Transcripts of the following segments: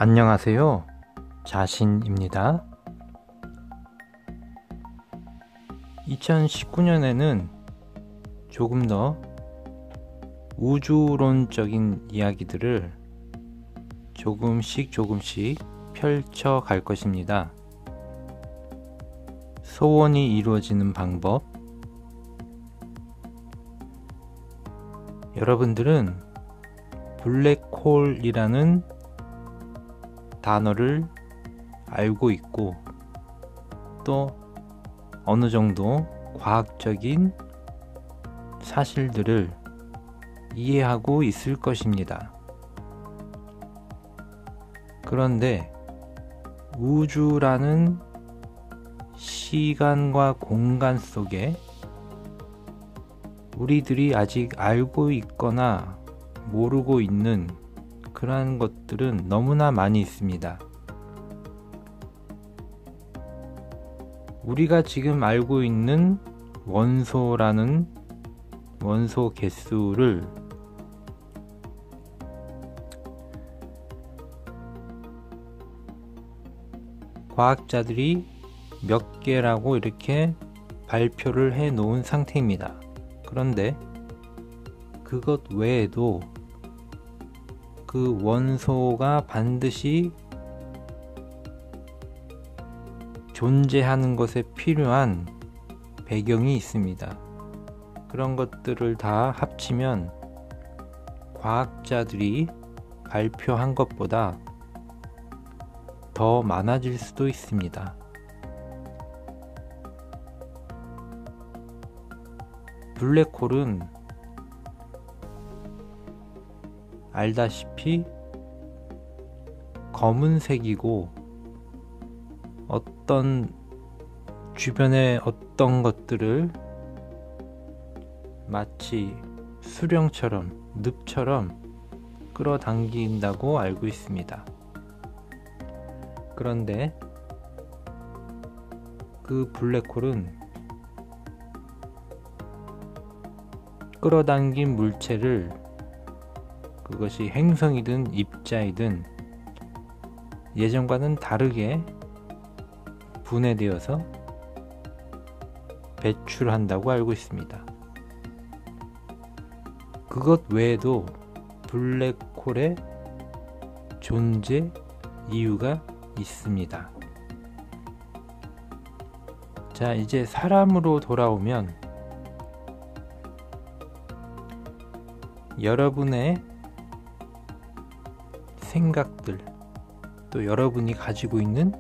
안녕하세요. 자신입니다. 2019년에는 조금 더 우주론적인 이야기들을 조금씩 펼쳐 갈 것입니다. 소원이 이루어지는 방법. 여러분들은 블랙홀이라는 단어를 알고 있고 또 어느 정도 과학적인 사실들을 이해하고 있을 것입니다. 그런데 우주라는 시간과 공간 속에 우리들이 아직 알고 있거나 모르고 있는 그러한 것들은 너무나 많이 있습니다. 우리가 지금 알고 있는 원소라는 원소 개수를 과학자들이 몇 개라고 이렇게 발표를 해 놓은 상태입니다. 그런데 그것 외에도 그 원소가 반드시 존재하는 것에 필요한 배경이 있습니다. 그런 것들을 다 합치면 과학자들이 발표한 것보다 더 많아질 수도 있습니다. 블랙홀은 알다시피 검은색이고 주변의 어떤 것들을 마치 수령처럼 늪처럼 끌어당긴다고 알고 있습니다. 그런데 그 블랙홀은 끌어당긴 물체를 그것이 행성이든 입자이든 예전과는 다르게 분해되어서 배출한다고 알고 있습니다. 그것 외에도 블랙홀의 존재 이유가 있습니다. 자, 이제 사람으로 돌아오면 여러분의 생각들, 또 여러분이 가지고 있는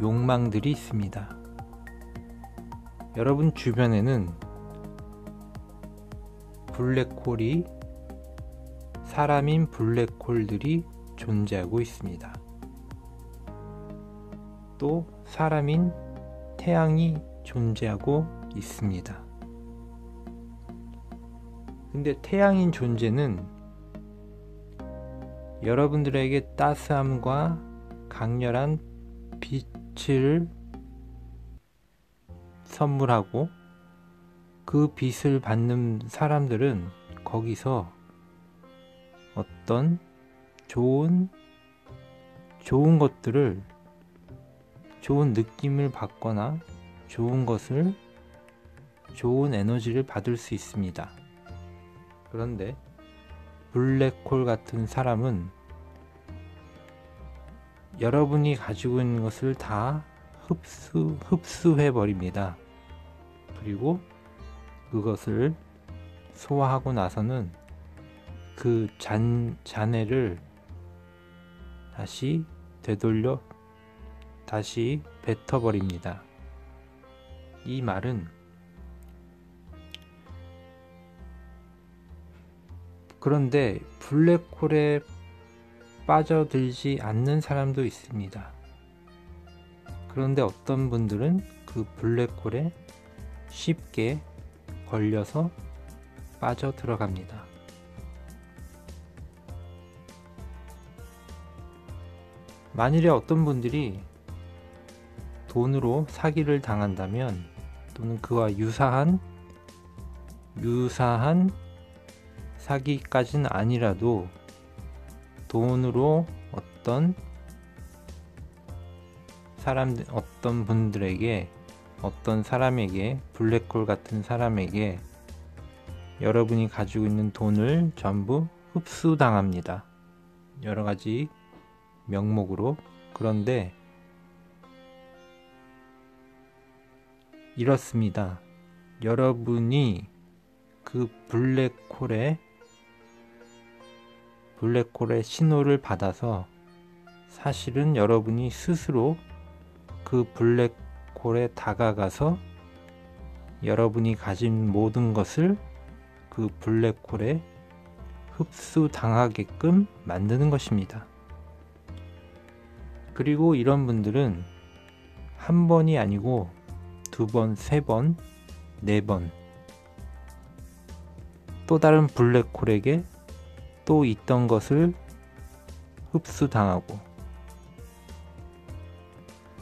욕망들이 있습니다. 여러분 주변에는 블랙홀이 사람인 블랙홀들이 존재하고 있습니다. 또 사람인 태양이 존재하고 있습니다. 근데 태양인 존재는 여러분들에게 따스함과 강렬한 빛을 선물하고 그 빛을 받는 사람들은 거기서 어떤 좋은 것들을, 좋은 느낌을 받거나 좋은 에너지를 받을 수 있습니다. 그런데 블랙홀 같은 사람은 여러분이 가지고 있는 것을 다 흡수해 버립니다. 그리고 그것을 소화하고 나서는 그 잔해를 다시 되돌려 다시 뱉어버립니다. 이 말은 그런데 블랙홀에 빠져들지 않는 사람도 있습니다. 그런데 어떤 분들은 그 블랙홀에 쉽게 걸려서 빠져 들어갑니다. 만일에 어떤 분들이 돈으로 사기를 당한다면, 또는 그와 유사한 사기까지는 아니라도 돈으로 어떤 분들에게, 어떤 사람에게, 블랙홀 같은 사람에게 여러분이 가지고 있는 돈을 전부 흡수당합니다. 여러 가지 명목으로. 그런데 이렇습니다. 여러분이 그 블랙홀의 신호를 받아서 사실은 여러분이 스스로 그 블랙홀에 다가가서 여러분이 가진 모든 것을 그 블랙홀에 흡수당하게끔 만드는 것입니다. 그리고 이런 분들은 한 번이 아니고 두 번, 세 번, 네 번 또 다른 블랙홀에게 또 있던 것을 흡수당하고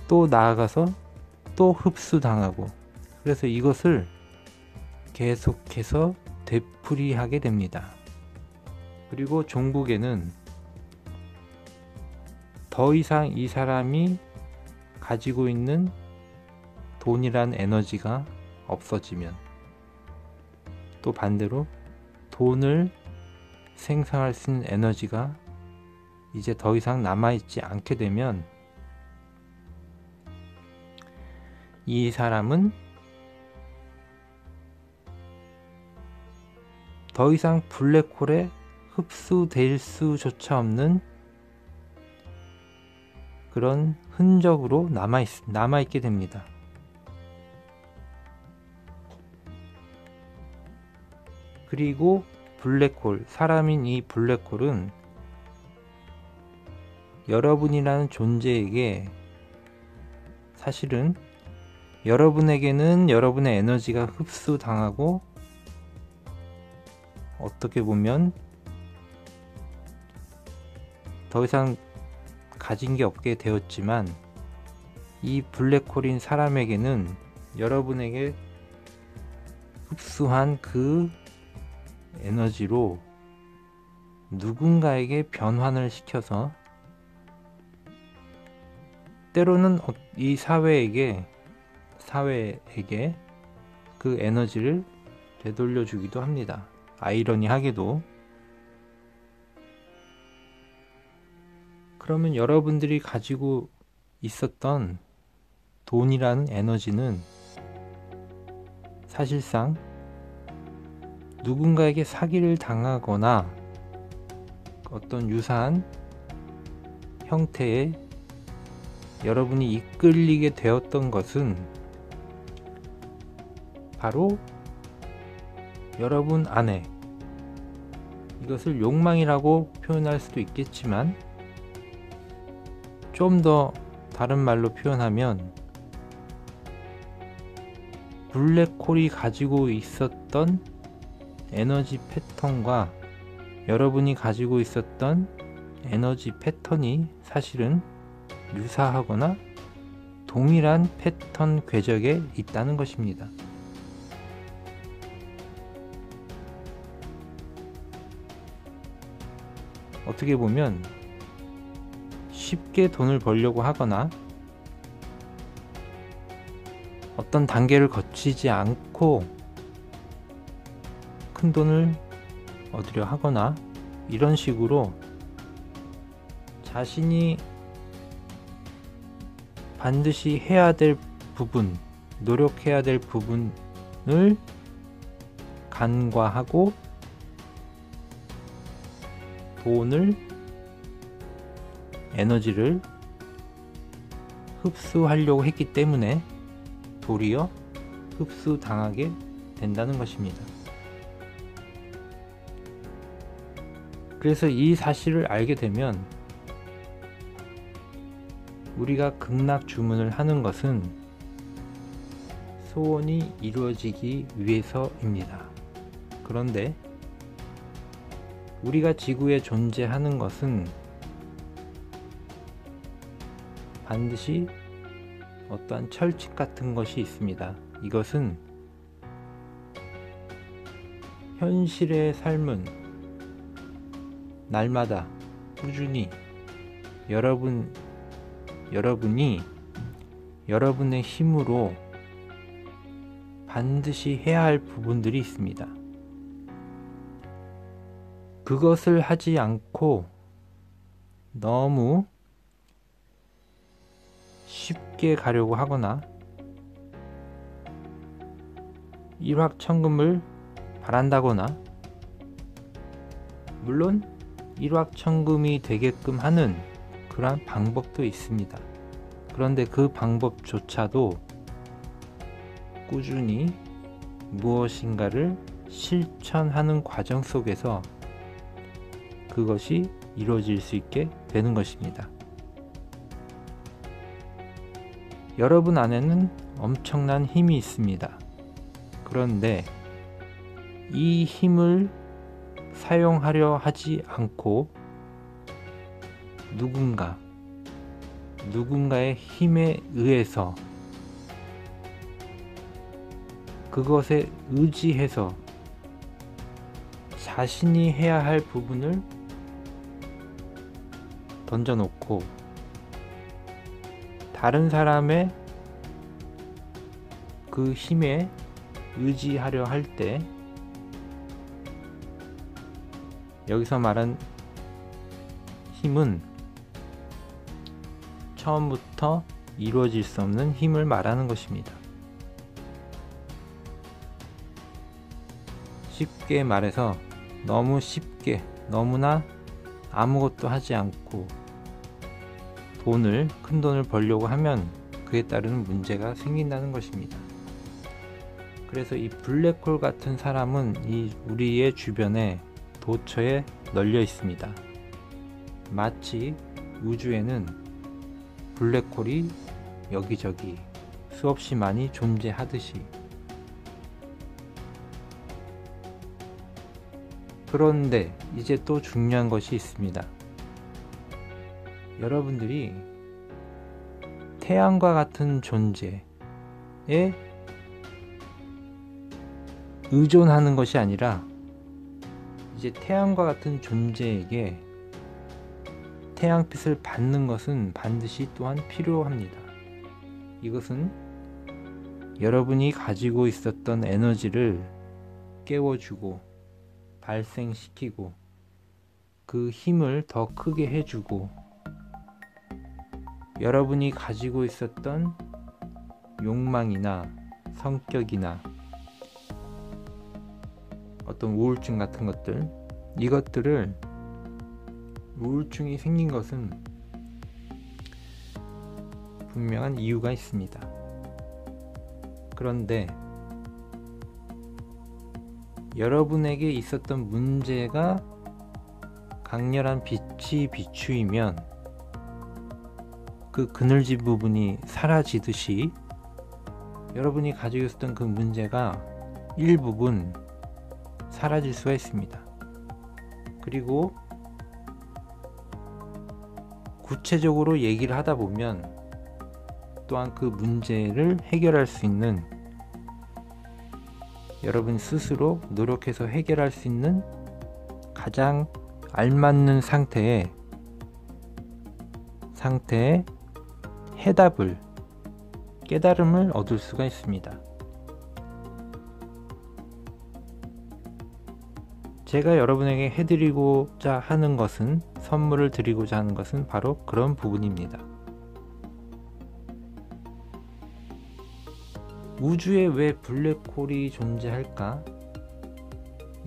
또 나아가서 또 흡수당하고, 그래서 이것을 계속해서 되풀이하게 됩니다. 그리고 종국에는 더 이상 이 사람이 가지고 있는 돈이란 에너지가 없어지면, 또 반대로 돈을 생성할 수 있는 에너지가 이제 더 이상 남아있지 않게 되면 이 사람은 더 이상 블랙홀에 흡수될 수조차 없는 그런 흔적으로 남아있게 됩니다. 그리고 블랙홀, 사람인 이 블랙홀은 여러분이라는 존재에게, 사실은 여러분에게는 여러분의 에너지가 흡수당하고 어떻게 보면 더 이상 가진 게 없게 되었지만, 이 블랙홀인 사람에게는 여러분에게 흡수한 그 에너지로 누군가에게 변환을 시켜서 때로는 이 사회에게 그 에너지를 되돌려 주기도 합니다. 아이러니하게도. 그러면 여러분들이 가지고 있었던 돈이라는 에너지는 사실상 누군가에게 사기를 당하거나 어떤 유사한 형태의 여러분이 이끌리게 되었던 것은 바로 여러분 안에, 이것을 욕망이라고 표현할 수도 있겠지만 좀 더 다른 말로 표현하면 블랙홀이 가지고 있었던 에너지 패턴과 여러분이 가지고 있었던 에너지 패턴이 사실은 유사하거나 동일한 패턴 궤적에 있다는 것입니다. 어떻게 보면 쉽게 돈을 벌려고 하거나 어떤 단계를 거치지 않고 큰 돈을 얻으려 하거나 이런 식으로 자신이 반드시 해야 될 부분, 노력해야 될 부분을 간과하고 돈을, 에너지를 흡수하려고 했기 때문에 도리어 흡수당하게 된다는 것입니다. 그래서 이 사실을 알게 되면 우리가 극락 주문을 하는 것은 소원이 이루어지기 위해서입니다. 그런데 우리가 지구에 존재하는 것은 반드시 어떠한 철칙 같은 것이 있습니다. 이것은 현실의 삶은 날마다 꾸준히 여러분이 여러분의 힘으로 반드시 해야 할 부분들이 있습니다. 그것을 하지 않고 너무 쉽게 가려고 하거나 일확천금을 바란다거나, 물론 일확천금이 되게끔 하는 그러한 방법도 있습니다. 그런데 그 방법조차도 꾸준히 무엇인가를 실천하는 과정 속에서 그것이 이루어질 수 있게 되는 것입니다. 여러분 안에는 엄청난 힘이 있습니다. 그런데 이 힘을 사용하려 하지 않고 누군가의 힘에 의해서, 그것에 의지해서 자신이 해야 할 부분을 던져놓고 다른 사람의 그 힘에 의지하려 할 때, 여기서 말한 힘은 처음부터 이루어질 수 없는 힘을 말하는 것입니다. 쉽게 말해서 너무 쉽게, 너무나 아무것도 하지 않고 큰 돈을 벌려고 하면 그에 따르는 문제가 생긴다는 것입니다. 그래서 이 블랙홀 같은 사람은 우리의 주변에 도처에 널려 있습니다. 마치 우주에는 블랙홀이 여기저기 수없이 많이 존재하듯이. 그런데 이제 또 중요한 것이 있습니다. 여러분들이 태양과 같은 존재에 의존하는 것이 아니라, 이제 태양과 같은 존재에게 태양빛을 받는 것은 반드시 또한 필요합니다. 이것은 여러분이 가지고 있었던 에너지를 깨워주고 발생시키고 그 힘을 더 크게 해주고, 여러분이 가지고 있었던 욕망이나 성격이나 어떤 우울증 같은 것들, 이것들을, 우울증이 생긴 것은 분명한 이유가 있습니다. 그런데 여러분에게 있었던 문제가 강렬한 빛이 비추이면 그 그늘진 부분이 사라지듯이 여러분이 가지고 있었던 그 문제가 일부분 사라질 수가 있습니다. 그리고 구체적으로 얘기를 하다 보면 또한 그 문제를 해결할 수 있는, 여러분 스스로 노력해서 해결할 수 있는 가장 알맞는 상태의 해답을, 깨달음을 얻을 수가 있습니다. 제가 여러분에게 해드리고자 하는 것은, 선물을 드리고자 하는 것은 바로 그런 부분입니다. 우주에 왜 블랙홀이 존재할까?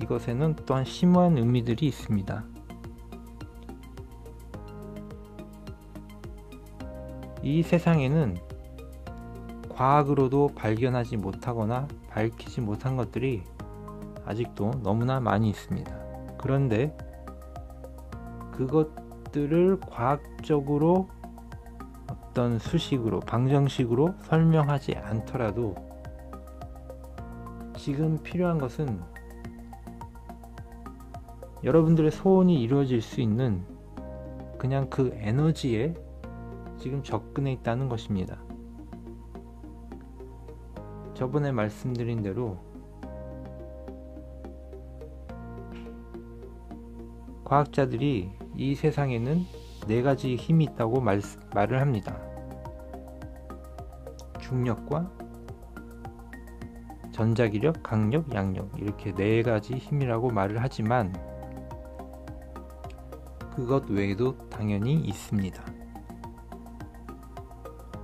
이것에는 또한 심오한 의미들이 있습니다. 이 세상에는 과학으로도 발견하지 못하거나 밝히지 못한 것들이 아직도 너무나 많이 있습니다. 그런데 그것들을 과학적으로 어떤 수식으로, 방정식으로 설명하지 않더라도 지금 필요한 것은 여러분들의 소원이 이루어질 수 있는 그냥 그 에너지에 지금 접근해 있다는 것입니다. 저번에 말씀드린 대로 과학자들이 이 세상에는 4가지 힘이 있다고 말을 합니다. 중력과 전자기력, 강력, 양력, 이렇게 4가지 힘이라고 말을 하지만 그것 외에도 당연히 있습니다.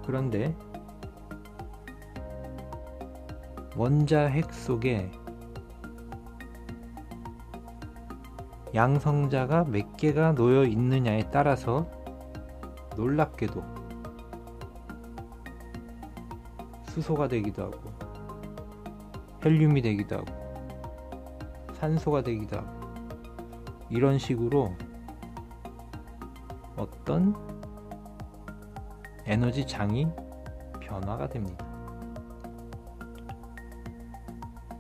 그런데 원자핵 속에 양성자가 몇 개가 놓여 있느냐에 따라서 놀랍게도 수소가 되기도 하고 헬륨이 되기도 하고 산소가 되기도 하고 이런 식으로 어떤 에너지 장이 변화가 됩니다.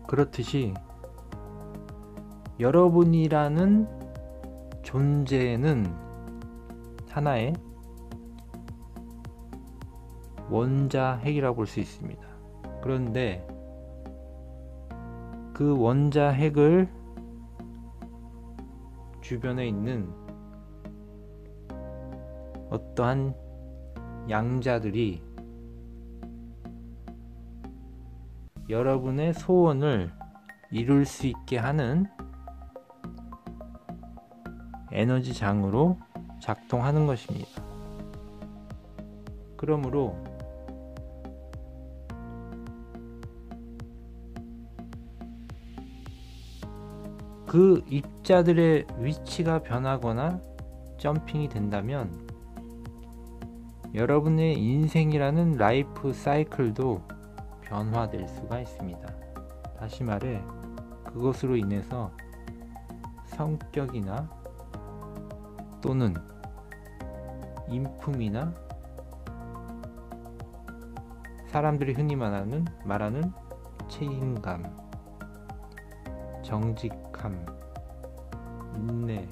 그렇듯이 여러분이라는 존재는 하나의 원자핵이라고 볼 수 있습니다. 그런데 그 원자핵을 주변에 있는 어떠한 양자들이 여러분의 소원을 이룰 수 있게 하는 에너지 장으로 작동하는 것입니다. 그러므로 그 입자들의 위치가 변하거나 점핑이 된다면 여러분의 인생이라는 라이프 사이클도 변화될 수가 있습니다. 다시 말해 그것으로 인해서 성격이나 또는 인품이나 사람들이 흔히 말하는 책임감, 정직함, 인내,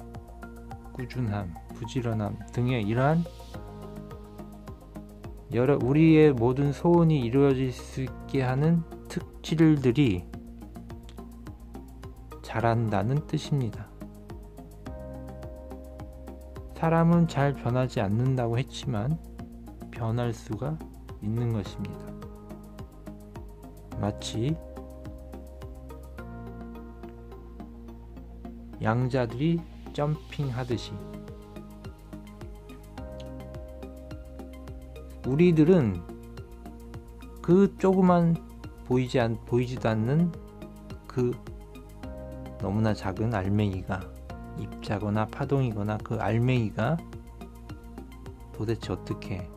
꾸준함, 부지런함 등의 이러한 우리의 모든 소원이 이루어질 수 있게 하는 특질들이 자란다는 뜻입니다. 사람은 잘 변하지 않는다고 했지만 변할 수가 있는 것입니다. 마치 양자들이 점핑하듯이 우리들은 그 조그만 보이지도 않는 그 너무나 작은 알맹이가 입자거나 파동이거나 그 알맹이가 도대체 어떻게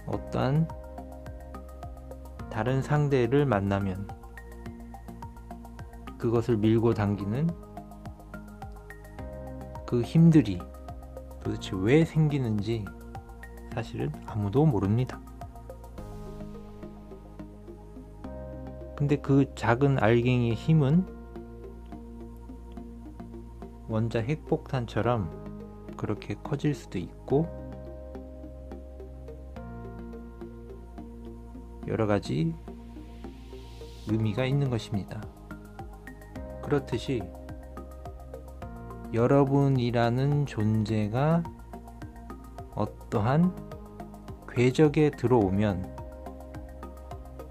어떠한 다른 상대를 만나면 그것을 밀고 당기는 그 힘들이 도대체 왜 생기는지 사실은 아무도 모릅니다. 근데 그 작은 알갱이의 힘은 원자 핵폭탄처럼 그렇게 커질 수도 있고 여러가지 의미가 있는 것입니다. 그렇듯이 여러분이라는 존재가 어떠한 궤적에 들어오면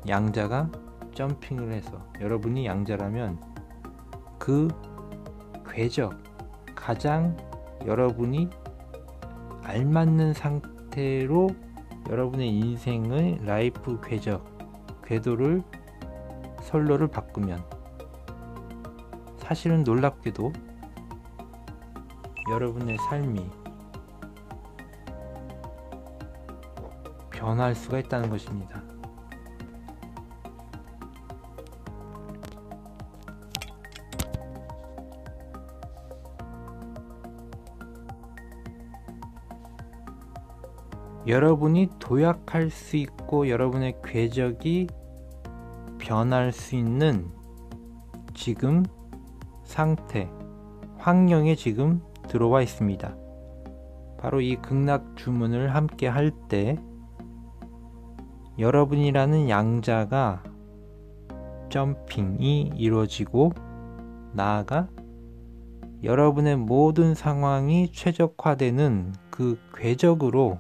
양자가 점핑을 해서 여러분이 양자라면 그 궤적, 가장 여러분이 알맞는 상태로 여러분의 인생의 라이프 궤도를 선로를 바꾸면 사실은 놀랍게도 여러분의 삶이 변할 수가 있다는 것입니다. 여러분이 도약할 수 있고 여러분의 궤적이 변할 수 있는 지금 상태, 환경에 지금 들어와 있습니다. 바로 이 극락 주문을 함께 할 때 여러분이라는 양자가 점핑이 이루어지고 나아가 여러분의 모든 상황이 최적화되는 그 궤적으로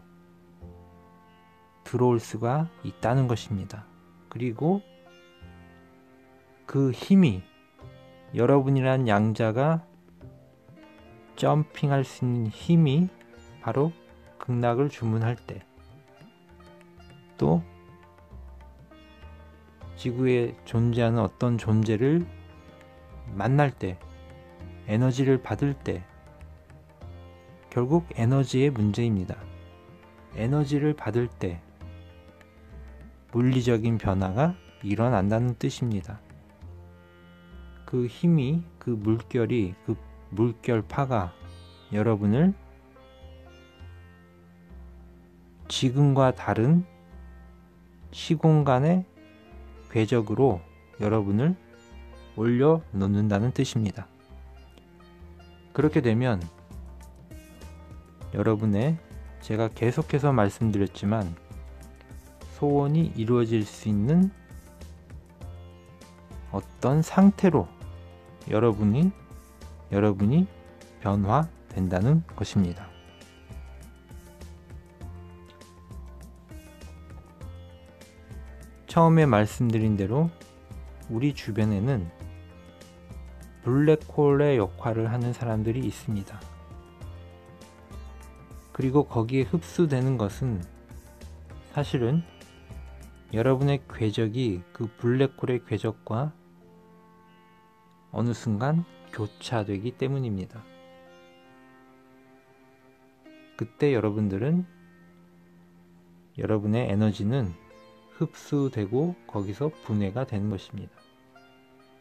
들어올 수가 있다는 것입니다. 그리고 그 힘이, 여러분이란 양자가 점핑할 수 있는 힘이 바로 극락을 주문할 때, 또 지구에 존재하는 어떤 존재를 만날 때, 에너지를 받을 때, 결국 에너지의 문제입니다. 에너지를 받을 때 물리적인 변화가 일어난다는 뜻입니다. 그 힘이, 그 물결이, 그 물결파가 여러분을 지금과 다른 시공간의 궤적으로 여러분을 올려놓는다는 뜻입니다. 그렇게 되면 여러분의, 제가 계속해서 말씀드렸지만, 소원이 이루어질 수 있는 어떤 상태로 여러분이 변화된다는 것입니다. 처음에 말씀드린 대로 우리 주변에는 블랙홀의 역할을 하는 사람들이 있습니다. 그리고 거기에 흡수되는 것은 사실은 여러분의 궤적이 그 블랙홀의 궤적과 어느 순간 교차되기 때문입니다. 그때 여러분의 에너지는 흡수되고 거기서 분해가 되는 것입니다.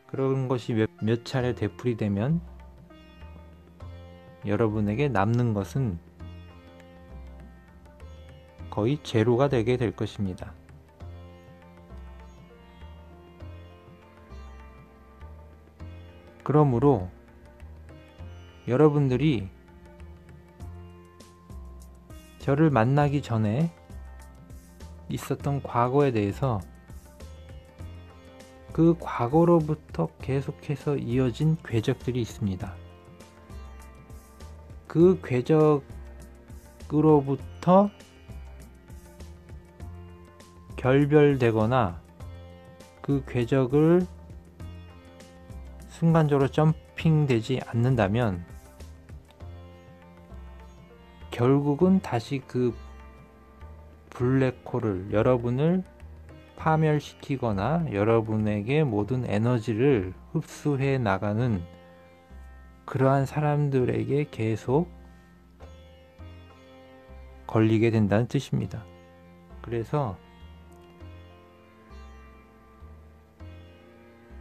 그런 것이 몇 차례 되풀이 되면 여러분에게 남는 것은 거의 제로가 되게 될 것입니다. 그러므로 여러분들이 저를 만나기 전에 있었던 과거에 대해서, 그 과거로부터 계속해서 이어진 궤적들이 있습니다. 그 궤적으로부터 결별되거나 그 궤적을 순간적으로 점핑되지 않는다면 결국은 다시 그 블랙홀을, 여러분을 파멸시키거나 여러분에게 모든 에너지를 흡수해 나가는 그러한 사람들에게 계속 걸리게 된다는 뜻입니다. 그래서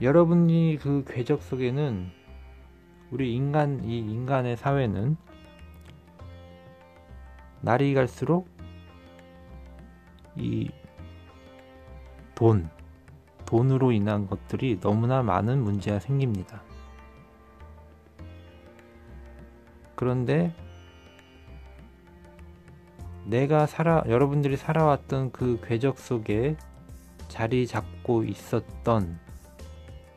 여러분이 그 궤적 속에는, 이 인간의 사회는 날이 갈수록 이 돈으로 인한 것들이 너무나 많은 문제가 생깁니다. 그런데 여러분들이 살아왔던 그 궤적 속에 자리 잡고 있었던,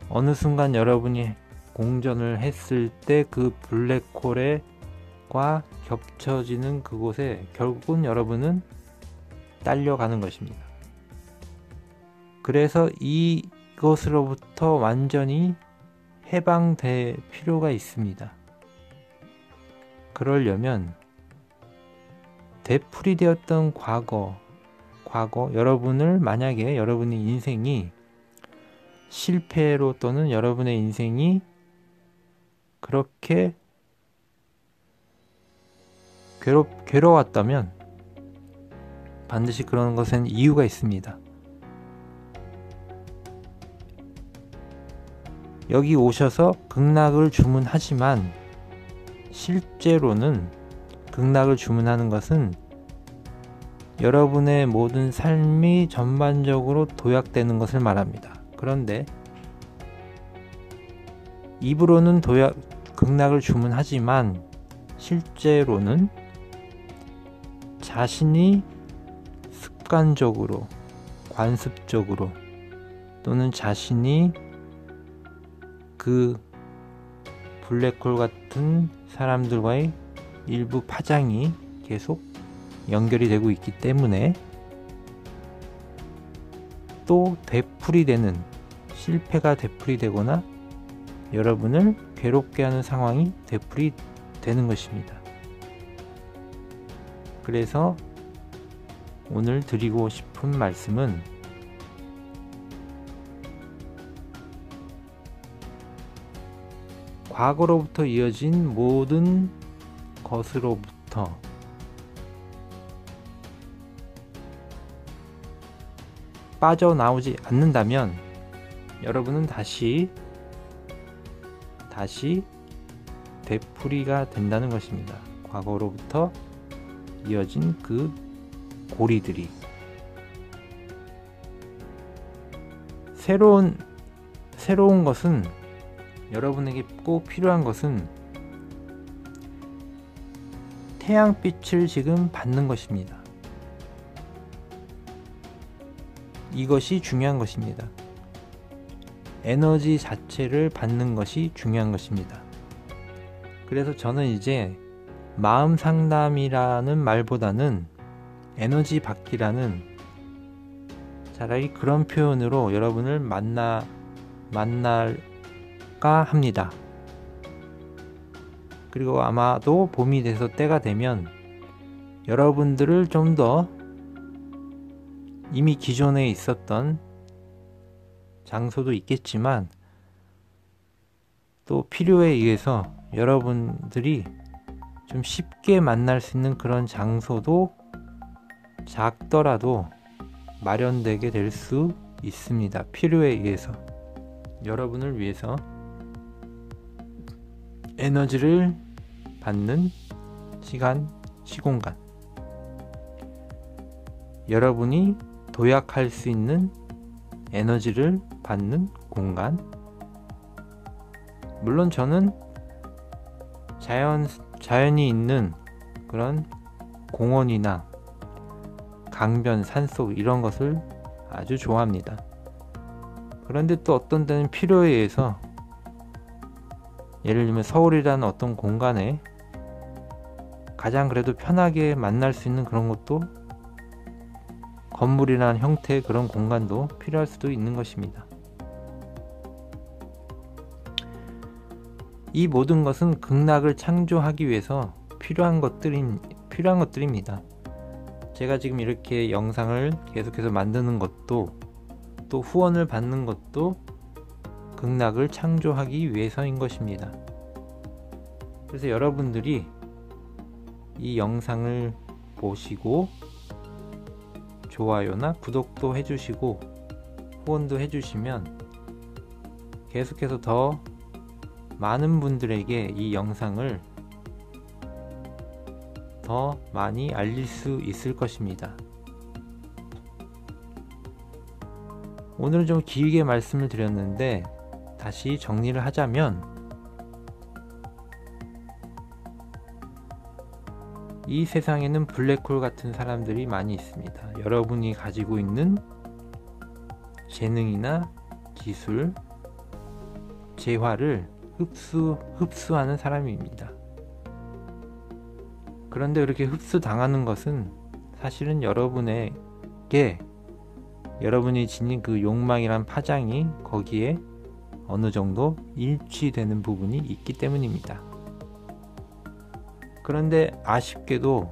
어느 순간 여러분이 공전을 했을 때 그 블랙홀과 겹쳐지는 그곳에 결국은 여러분은 딸려가는 것입니다. 그래서 이것으로부터 완전히 해방될 필요가 있습니다. 그러려면 되풀이되었던 과거, 만약에 여러분의 인생이 실패로, 또는 여러분의 인생이 그렇게 괴로웠다면 반드시 그런 것엔 이유가 있습니다. 여기 오셔서 극락을 주문하지만 실제로는 극락을 주문하는 것은 여러분의 모든 삶이 전반적으로 도약되는 것을 말합니다. 그런데 입으로는 극락을 주문하지만 실제로는 자신이 습관적으로, 관습적으로, 또는 자신이 그 블랙홀 같은 같은 사람들과의 일부 파장이 계속 연결이 되고 있기 때문에 또 되풀이되는, 실패가 되풀이되거나 여러분을 괴롭게 하는 상황이 되풀이되는 것입니다. 그래서 오늘 드리고 싶은 말씀은 과거로부터 이어진 모든 것으로부터 빠져나오지 않는다면 여러분은 다시 되풀이가 된다는 것입니다. 과거로부터 이어진 그 고리들이 새로운 것은, 여러분에게 꼭 필요한 것은 태양빛을 지금 받는 것입니다. 이것이 중요한 것입니다. 에너지 자체를 받는 것이 중요한 것입니다. 그래서 저는 이제 마음 상담이라는 말보다는 에너지 받기라는, 차라리 그런 표현으로 여러분을 만날까 합니다. 그리고 아마도 봄이 돼서 때가 되면 여러분들을 좀 더 이미 기존에 있었던 장소도 있겠지만 또 필요에 의해서 여러분들이 좀 쉽게 만날 수 있는 그런 장소도 작더라도 마련되게 될 수 있습니다. 필요에 의해서, 여러분을 위해서 에너지를 받는 시간, 시공간, 여러분이 도약할 수 있는 에너지를 받는 공간. 물론 저는 자연이 있는 그런 공원이나 강변, 산속 이런 것을 아주 좋아합니다. 그런데 또 어떤 때는 필요에 의해서, 예를 들면 서울이라는 어떤 공간에 가장 그래도 편하게 만날 수 있는 그런 것도, 건물이라는 형태의 그런 공간도 필요할 수도 있는 것입니다. 이 모든 것은 극락을 창조하기 위해서 필요한 것들입니다. 제가 지금 이렇게 영상을 계속해서 만드는 것도, 또 후원을 받는 것도 극락을 창조하기 위해서인 것입니다. 그래서 여러분들이 이 영상을 보시고 좋아요나 구독도 해주시고 후원도 해주시면 계속해서 더 많은 분들에게 이 영상을 더 많이 알릴 수 있을 것입니다. 오늘은 좀 길게 말씀을 드렸는데 다시 정리를 하자면, 이 세상에는 블랙홀 같은 사람들이 많이 있습니다. 여러분이 가지고 있는 재능이나 기술, 재화를 흡수하는 사람입니다. 그런데 이렇게 흡수당하는 것은 사실은 여러분에게, 여러분이 지닌 그 욕망이란 파장이 거기에 어느 정도 일치되는 부분이 있기 때문입니다. 그런데 아쉽게도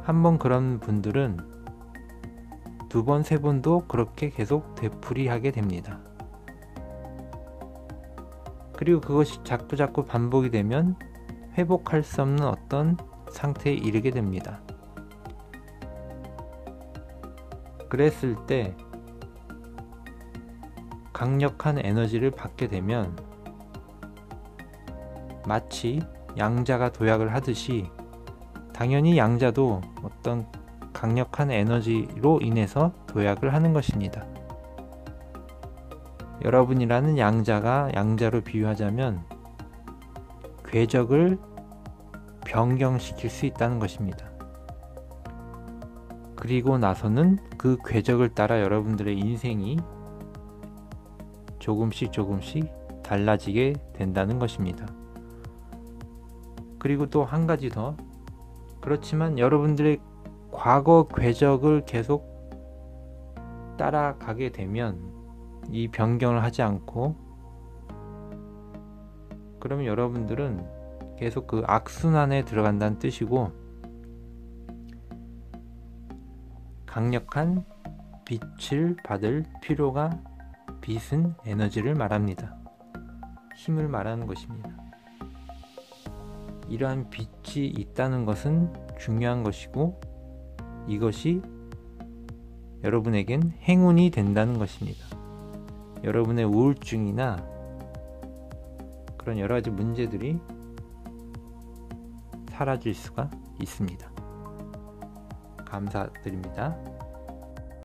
한번 그런 분들은 두 번, 세 번도 그렇게 계속 되풀이하게 됩니다. 그리고 그것이 자꾸 반복이 되면 회복할 수 없는 어떤 상태에 이르게 됩니다. 그랬을 때 강력한 에너지를 받게 되면 마치 양자가 도약을 하듯이, 당연히 양자도 어떤 강력한 에너지로 인해서 도약을 하는 것입니다. 여러분이라는 양자로 비유하자면 궤적을 변경시킬 수 있다는 것입니다. 그리고 나서는 그 궤적을 따라 여러분들의 인생이 조금씩 달라지게 된다는 것입니다. 그리고 또 한 가지 더, 그렇지만 여러분들의 과거 궤적을 계속 따라가게 되면, 이 변경을 하지 않고, 그러면 여러분들은 계속 그 악순환에 들어간다는 뜻이고, 강력한 빛을 받을 필요가, 빛은 에너지를 말합니다. 힘을 말하는 것입니다. 이러한 빛이 있다는 것은 중요한 것이고, 이것이 여러분에겐 행운이 된다는 것입니다. 여러분의 우울증이나 그런 여러 가지 문제들이 사라질 수가 있습니다. 감사드립니다.